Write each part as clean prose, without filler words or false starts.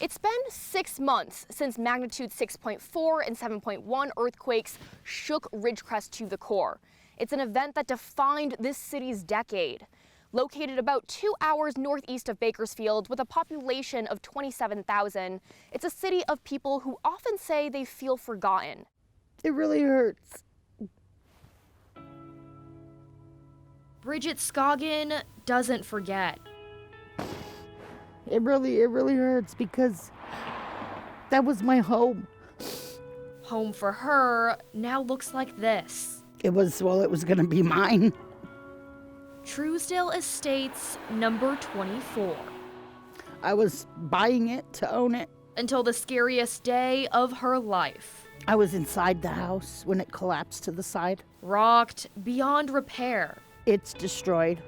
It's been 6 months since magnitude 6.4 and 7.1 earthquakes shook Ridgecrest to the core. It's an event that defined this city's decade. Located about 2 hours northeast of Bakersfield with a population of 27,000, it's a city of people who often say they feel forgotten. It really hurts. Bridget Scoggin doesn't forget. It really hurts because that was my home. Home for her now looks like this. It was going to be mine. Truesdale Estates, number 24. I was buying it to own it. Until the scariest day of her life. I was inside the house when it collapsed to the side. Rocked beyond repair. It's destroyed.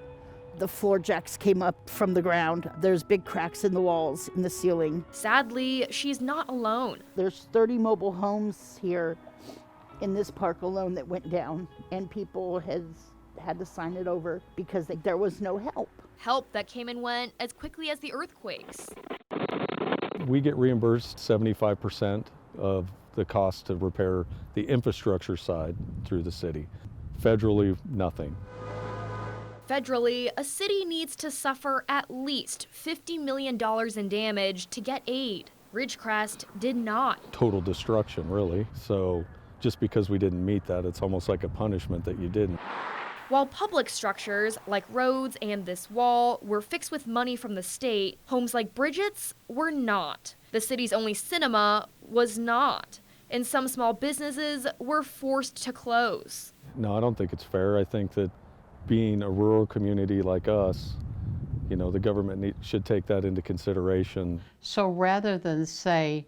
The floor jacks came up from the ground. There's big cracks in the walls, in the ceiling. Sadly, she's not alone. There's 30 mobile homes here in this park alone that went down, and people had to sign it over because there was no help. Help that came and went as quickly as the earthquakes. We get reimbursed 75% of the cost to repair the infrastructure side through the city. Federally, nothing. Federally, a city needs to suffer at least $50 million in damage to get aid. Ridgecrest did not. Total destruction, really. So just because we didn't meet that, it's almost like a punishment that you didn't. While public structures like roads and this wall were fixed with money from the state, homes like Bridget's were not. The city's only cinema was not. And some small businesses were forced to close. No, I don't think it's fair. I think that being a rural community like us, the government should take that into consideration. So rather than say,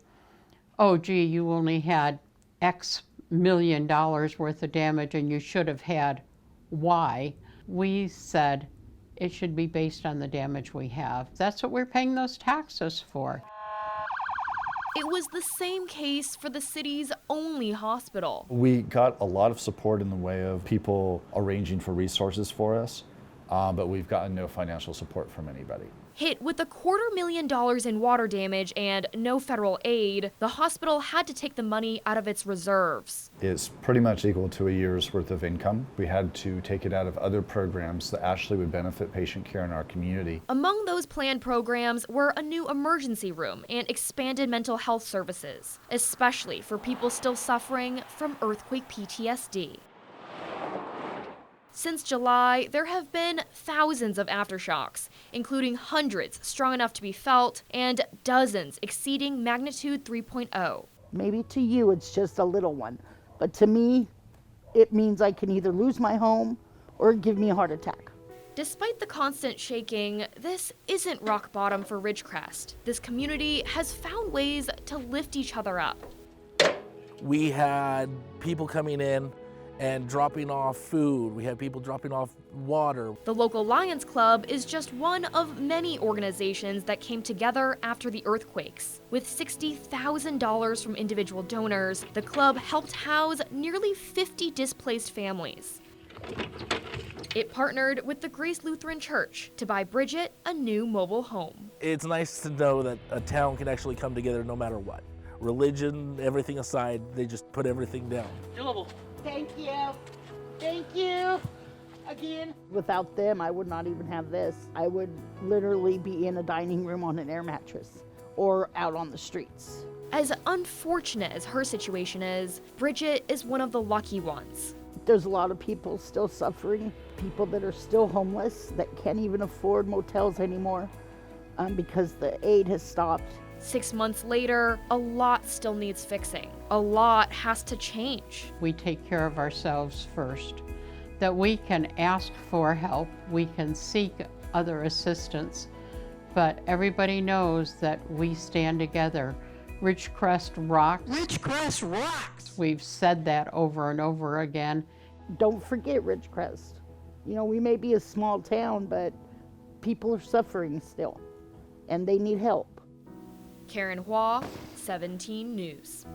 oh, gee, you only had X million dollars worth of damage and you should have had Y, we said it should be based on the damage we have. That's what we're paying those taxes for. It was the same case for the city's only hospital. We got a lot of support in the way of people arranging for resources for us, but we've gotten no financial support from anybody. Hit with $250,000 in water damage and no federal aid, the hospital had to take the money out of its reserves. It's pretty much equal to a year's worth of income. We had to take it out of other programs that actually would benefit patient care in our community. Among those planned programs were a new emergency room and expanded mental health services, especially for people still suffering from earthquake PTSD. Since July, there have been thousands of aftershocks, including hundreds strong enough to be felt and dozens exceeding magnitude 3.0. Maybe to you it's just a little one, but to me, it means I can either lose my home or give me a heart attack. Despite the constant shaking, this isn't rock bottom for Ridgecrest. This community has found ways to lift each other up. We had people coming in and dropping off food. We had people dropping off water. The local Lions Club is just one of many organizations that came together after the earthquakes. With $60,000 from individual donors, the club helped house nearly 50 displaced families. It partnered with the Grace Lutheran Church to buy Bridget a new mobile home. It's nice to know that a town can actually come together no matter what. Religion, everything aside, they just put everything down. Thank you. Thank you. Again. Without them, I would not even have this. I would literally be in a dining room on an air mattress or out on the streets. As unfortunate as her situation is, Bridget is one of the lucky ones. There's a lot of people still suffering, people that are still homeless, that can't even afford motels anymore because the aid has stopped. 6 months later, a lot still needs fixing. A lot has to change. We take care of ourselves first, that we can ask for help, we can seek other assistance, but everybody knows that we stand together. Ridgecrest rocks. Ridgecrest rocks! We've said that over and over again. Don't forget Ridgecrest. We may be a small town, but people are suffering still, and they need help. Karen Hua, 17 News.